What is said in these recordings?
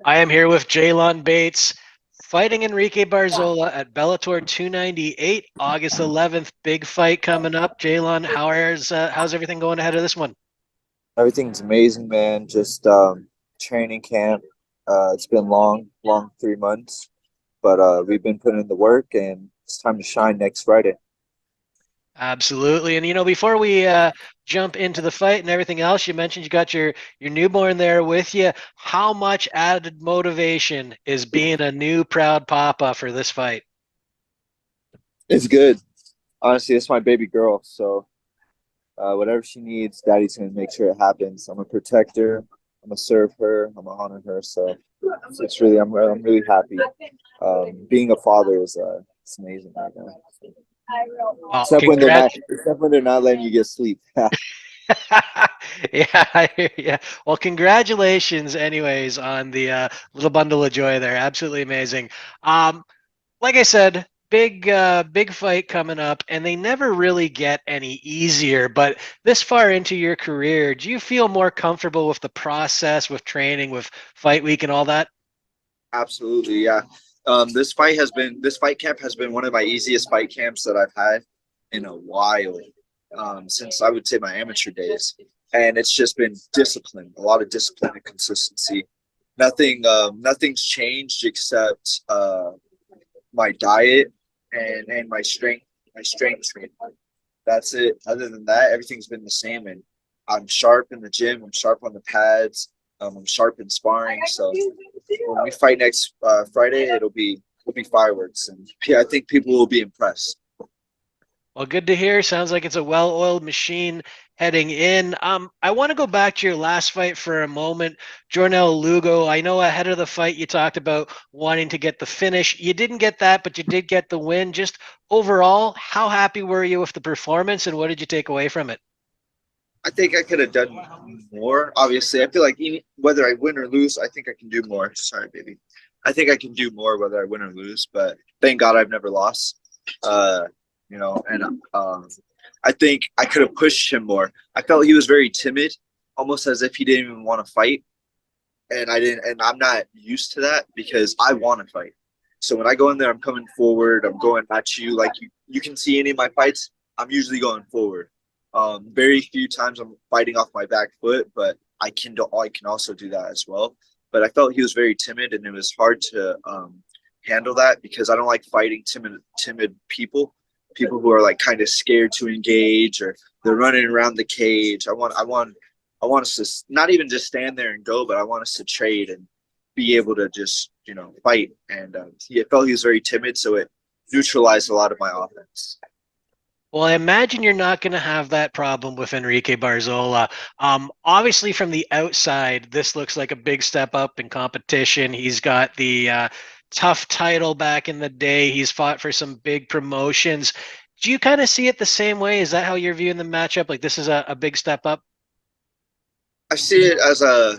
I am here with Jaylon Bates, fighting Enrique Barzola at Bellator 298, August 11th. Big fight coming up. Jaylon, how's everything going ahead of this one? Everything's amazing, man. Just training camp. It's been long 3 months, but we've been putting in the work, and it's time to shine next Friday. Absolutely. And before we jump into the fight and everything else, you mentioned you got your newborn there with you. How much added motivation is being a new proud papa for this fight? It's good. Honestly, it's my baby girl, so whatever she needs, Daddy's gonna make sure it happens. I'm gonna protect her. I'm gonna serve her. I'm gonna honor her. So it's really, I'm really happy. Being a father is it's amazing right now. Well, congrats. Except when they're not letting you get sleep. Yeah, I hear ya. Well, congratulations, anyways, on the little bundle of joy there. Absolutely amazing. Um, like I said, big fight coming up, and they never really get any easier. But this far into your career, do you feel more comfortable with the process, with training, with fight week, and all that? Absolutely, yeah. This fight camp has been one of my easiest fight camps that I've had in a while, since I would say my amateur days, and it's just been discipline, a lot of discipline and consistency. Nothing's changed except my diet and my strength training. That's it. Other than that, everything's been the same, and I'm sharp in the gym. I'm sharp on the pads. I'm sharp in sparring. So when we fight next Friday, it'll be fireworks, and yeah, I think people will be impressed. Well, good to hear. Sounds like it's a well-oiled machine heading in. I want to go back to your last fight for a moment. Jornel Lugo, I know ahead of the fight you talked about wanting to get the finish. You didn't get that, but you did get the win. Just overall, how happy were you with the performance and what did you take away from it? I think I could have done more. Obviously, I feel like whether I win or lose, I think I can do more. Sorry, baby. I think I can do more whether I win or lose. But thank God I've never lost. Uh, and I think I could have pushed him more. I felt he was very timid, almost as if he didn't even want to fight. And I didn't, and I'm not used to that because I want to fight. So when I go in there, I'm coming forward. I'm going at you like you can see any of my fights. I'm usually going forward. Very few times I'm fighting off my back foot, but I can also do that as well. But I felt he was very timid, and it was hard to handle that because I don't like fighting timid people who are like kind of scared to engage or they're running around the cage. I want us to not even just stand there and go, but I want us to trade and be able to just fight. And he felt he was very timid, so it neutralized a lot of my offense. Well, I imagine you're not going to have that problem with Enrique Barzola. Obviously, from the outside, this looks like a big step up in competition. He's got the tough title back in the day. He's fought for some big promotions. Do you kind of see it the same way? Is that how you're viewing the matchup? Like this is a big step up? I see it as a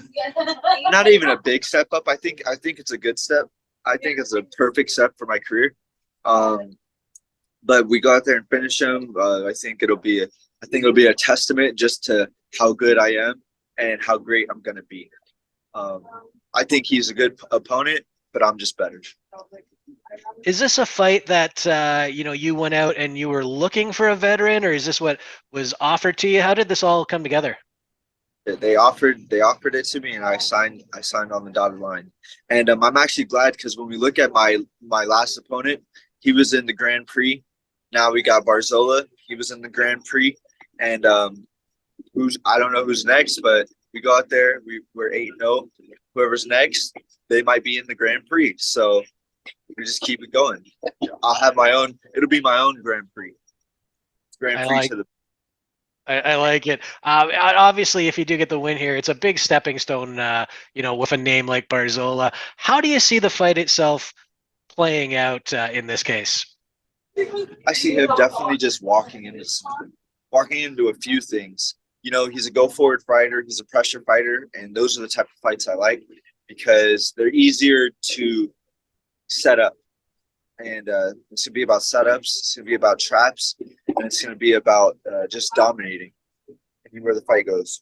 not even a big step up. I think it's a good step. I think it's a perfect step for my career. Um, but we go out there and finish him. I think it'll be a testament just to how good I am and how great I'm gonna be. Um, I think he's a good opponent, but I'm just better. Is this a fight that you went out and you were looking for a veteran, or is this what was offered to you? How did this all come together? They offered it to me, and I signed on the dotted line. And I'm actually glad because when we look at my last opponent, he was in the Grand Prix. Now we got Barzola. He was in the Grand Prix, and who's I don't know who's next, but we go out there. We're 8-0. Whoever's next, they might be in the Grand Prix. So we just keep it going. I'll have my own. It'll be my own Grand Prix. Grand I Prix like to the. I like it. Obviously, if you do get the win here, it's a big stepping stone. With a name like Barzola, how do you see the fight itself playing out in this case? I see him definitely just walking into a few things. He's a go forward fighter. He's a pressure fighter, and those are the type of fights I like because they're easier to set up. And it's gonna be about setups. It's gonna be about traps, and it's gonna be about just dominating anywhere the fight goes.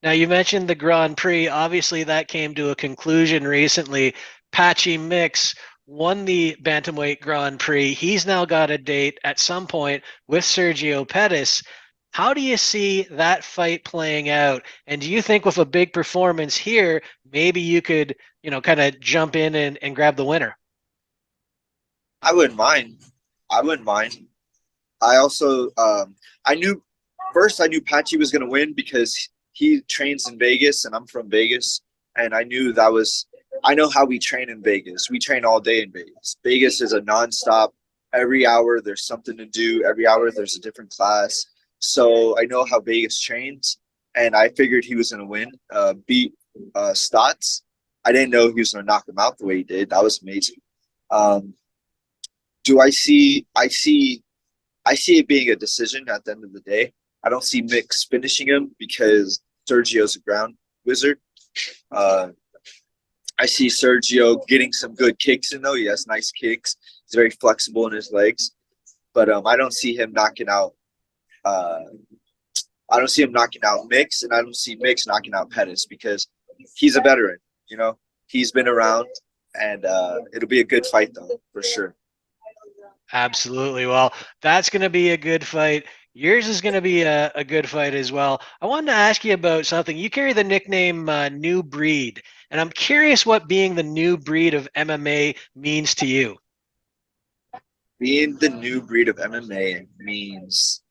Now, you mentioned the Grand Prix. Obviously, that came to a conclusion recently. Patchy Mix won the Bantamweight Grand Prix. He's now got a date at some point with Sergio Pettis. How do you see that fight playing out? And do you think with a big performance here, maybe you could, kind of jump in and grab the winner? I wouldn't mind. I wouldn't mind. I also I knew first I knew Patchy was gonna win because he trains in Vegas and I'm from Vegas, and I knew that was I know how we train in Vegas. We train all day in Vegas. Vegas is a nonstop. Every hour there's something to do. Every hour there's a different class. So I know how Vegas trains, and I figured he was gonna win. Beat Stotts. I didn't know he was gonna knock him out the way he did. That was amazing. Um, do I see? I see it being a decision at the end of the day. I don't see Mix finishing him because Sergio's a ground wizard. Uh, I see Sergio getting some good kicks in though. He has nice kicks. He's very flexible in his legs, but I don't see him knocking out. Uh, I don't see him knocking out Mix, and I don't see Mix knocking out Pettis because he's a veteran. You know, he's been around, and it'll be a good fight though for sure. Absolutely. Well, that's going to be a good fight. Yours is going to be a good fight as well. I wanted to ask you about something. You carry the nickname New Breed, and I'm curious what being the new breed of MMA means to you. Being the new breed of MMA means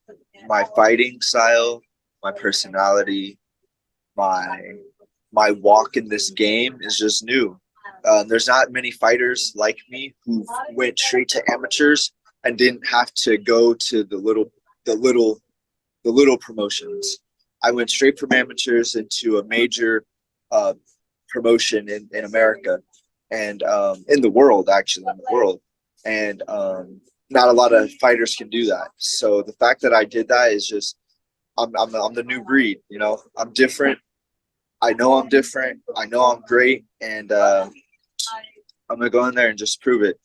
my fighting style, my personality, my my walk in this game is just new. There's not many fighters like me who went straight to amateurs and didn't have to go to the little, the little promotions. I went straight from amateurs into a major uh, promotion in America and in the world, actually, in the world. And not a lot of fighters can do that. So the fact that I did that is just, I'm the new breed, you know, I'm different. I know I'm different. I know I'm great. And I'm gonna go in there and just prove it.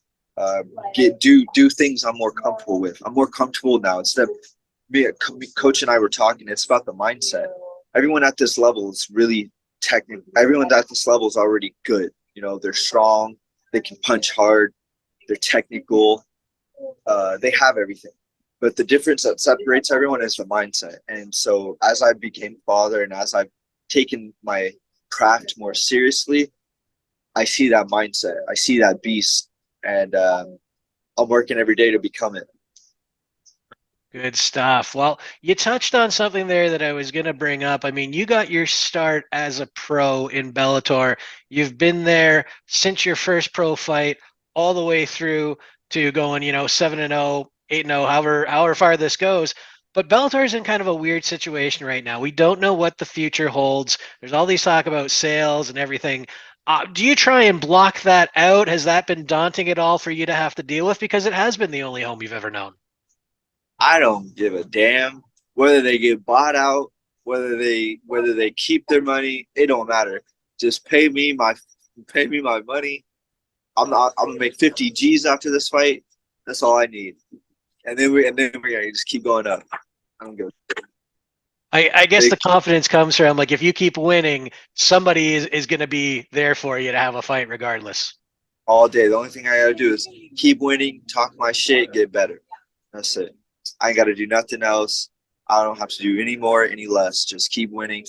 Do things I'm more comfortable with. I'm more comfortable now. Instead of coach and I were talking, it's about the mindset. Everyone at this level is really technical. Everyone at this level is already good. You know, they're strong. They can punch hard. They're technical. They have everything. But the difference that separates everyone is the mindset. And so as I became a father and as I've taken my craft more seriously, I see that mindset. I see that beast, and I'm working every day to become it. Good stuff. Well, you touched on something there that I was going to bring up. I mean, you got your start as a pro in Bellator. You've been there since your first pro fight all the way through to going, 7-0, 8-0, however far this goes. But Bellator is in kind of a weird situation right now. We don't know what the future holds. There's all these talk about sales and everything. Do you try and block that out? Has that been daunting at all for you to have to deal with? Because it has been the only home you've ever known. I don't give a damn whether they get bought out, whether they keep their money. It don't matter. Just pay me my money. I'm gonna make 50 G's after this fight. That's all I need. And then we're gonna just keep going up. I don't give a I guess big the confidence comes from like if you keep winning, somebody is going to be there for you to have a fight regardless. all day. The only thing I gotta do is keep winning, talk my shit, get better. That's it. I ain't gotta do nothing else. I don't have to do any more, any less. Just keep winning,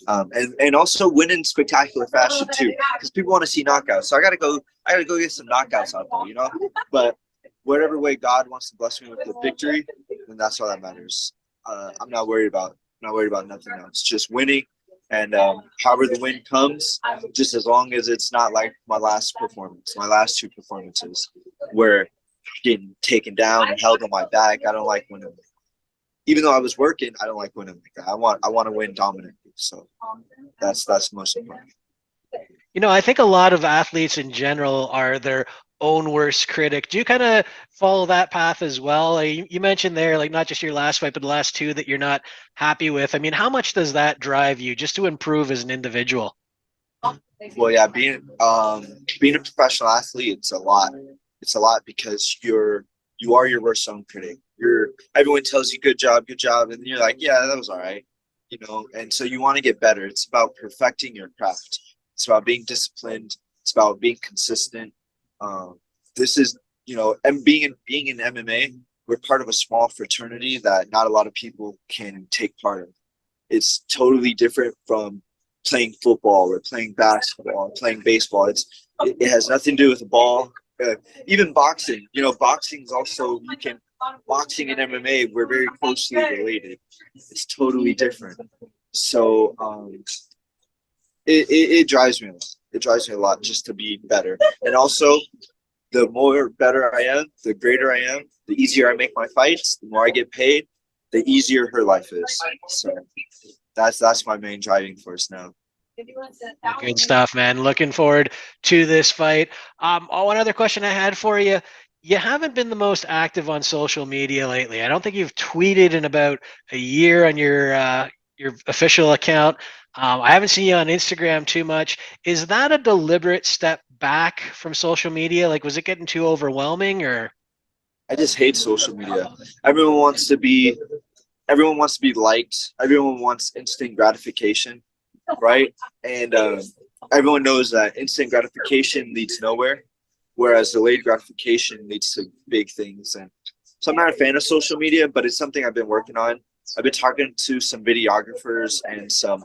and also win in spectacular fashion too, because people want to see knockouts. So I gotta go get some knockouts out there, you know. But whatever way God wants to bless me with the victory, then that's all that matters. I'm not worried about nothing else. Just winning, and however the win comes, just as long as it's not like my last performance, my last two performances, where getting taken down and held on my back. I don't like winning. Even though I was working, I don't like winning like that. I want to win dominantly. So that's most important. I think a lot of athletes in general are their own worst critic. Do you kind of follow that path as well? You mentioned there, like not just your last fight, but the last two that you're not happy with. I mean, how much does that drive you just to improve as an individual? Well, yeah, being a professional athlete, it's a lot. It's a lot because you are your worst own critic. Everyone tells you good job, and you're like, yeah, that was all right. you know, and so you want to get better. It's about perfecting your craft. It's about being disciplined. It's about being consistent. Um, this is, you know, and being in MMA, we're part of a small fraternity that not a lot of people can take part of. It's totally different from playing football or playing basketball, or playing baseball. It has nothing to do with the ball. Uh, Even boxing, you know, boxing is also you can boxing and MMA. We're very closely related. It's totally different. So it drives me a lot. It drives me a lot just to be better. And also, the more better I am, the greater I am, the easier I make my fights, the more I get paid, the easier her life is. So that's my main driving force now. Good stuff, man. Looking forward to this fight. One other question I had for you. You haven't been the most active on social media lately. I don't think you've tweeted in about a year on your official account. I haven't seen you on Instagram too much. Is that a deliberate step back from social media? Like, was it getting too overwhelming, or? I just hate social media. Everyone wants to be everyone wants to be liked. Everyone wants instant gratification, right? And everyone knows that instant gratification leads nowhere, whereas delayed gratification leads to big things. And so I'm not a fan of social media, but it's something I've been working on. I've been talking to some videographers and some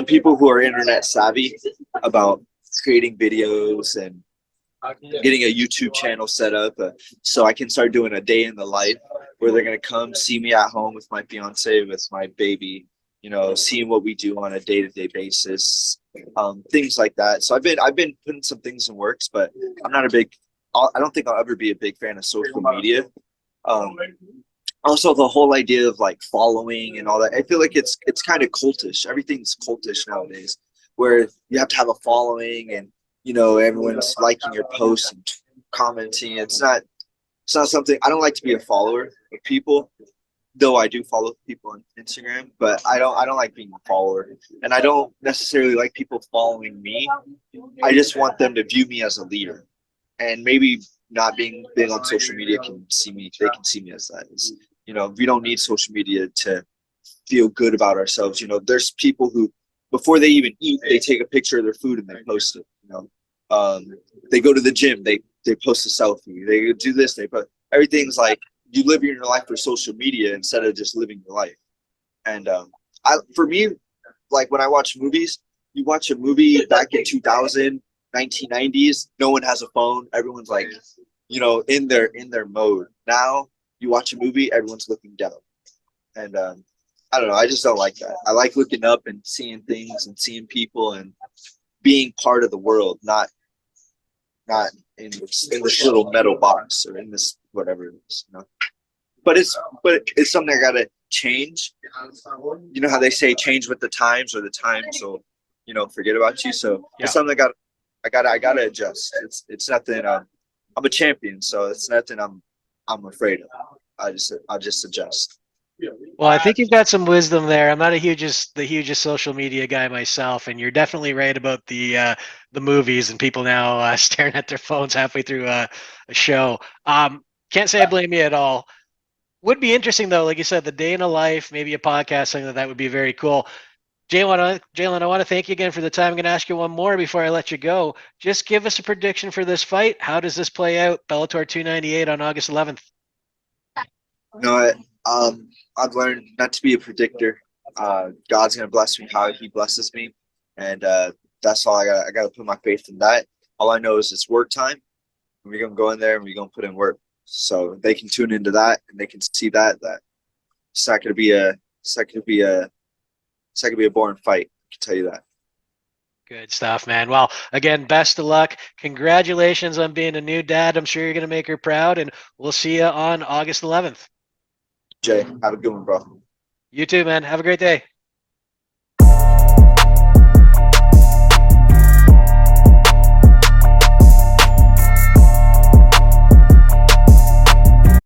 people who are internet savvy about creating videos and getting a YouTube channel set up so I can start doing a day in the life where they're gonna come see me at home with my fiance, with my baby, you know, seeing what we do on a day-to-day basis, things like that. So I've been putting some things in works, but I'm not a big. I don't think I'll ever be a big fan of social media. Um, Also, the whole idea of like following and all that, I feel like it's kind of cultish. Everything's cultish nowadays, where you have to have a following and you know everyone's liking your posts and commenting. It's not something I don't like to be a follower of people, though I do follow people on Instagram, but I don't like being a follower, and I don't necessarily like people following me. I just want them to view me as a leader, and maybe not being big on social media can see me. They can see me as that. You know, we don't need social media to feel good about ourselves. You know, there's people who before they even eat, they take a picture of their food and they post it. You know, they go to the gym, they post a selfie. They do this, they put everything's like you live your life for social media instead of just living your life. And for me, like when I watch movies, you watch a movie back in 2000, 1990s, no one has a phone. Everyone's like, you know, in their mode. Now you watch a movie, everyone's looking down. And I don't know. I just don't like that. I like looking up and seeing things and seeing people and being part of the world, not in this little metal box or in this whatever it is. You know? But it's something I gotta change. You know how they say change with the times or the times will, you know, forget about you. So Yeah. it's something I gotta adjust. It's nothing. I'm a champion, so it's nothing I'm afraid of. I just adjust. Well, I think you've got some wisdom there. I'm not the hugest social media guy myself, and you're definitely right about the movies and people now staring at their phones halfway through a show. Can't say I blame you at all. Would be interesting though, like you said, the day in a life, maybe a podcast, something that would be very cool. Jaylon, I want to thank you again for the time. I'm going to ask you one more before I let you go. Just give us a prediction for this fight. How does this play out? Bellator 298 on August 11th. No, I've learned not to be a predictor. God's gonna bless me how He blesses me, and that's all I got. I got to put my faith in that. All I know is it's work time, and we're gonna go in there and we're gonna put in work. So they can tune into that and they can see that it's not gonna be a it's not gonna be a it's not gonna be a boring fight. I can tell you that. Good stuff, man. Well, again, best of luck. Congratulations on being a new dad. I'm sure you're going to make her proud, and we'll see you on August 11th. Jay, have a good one, bro. You too, man. Have a great day.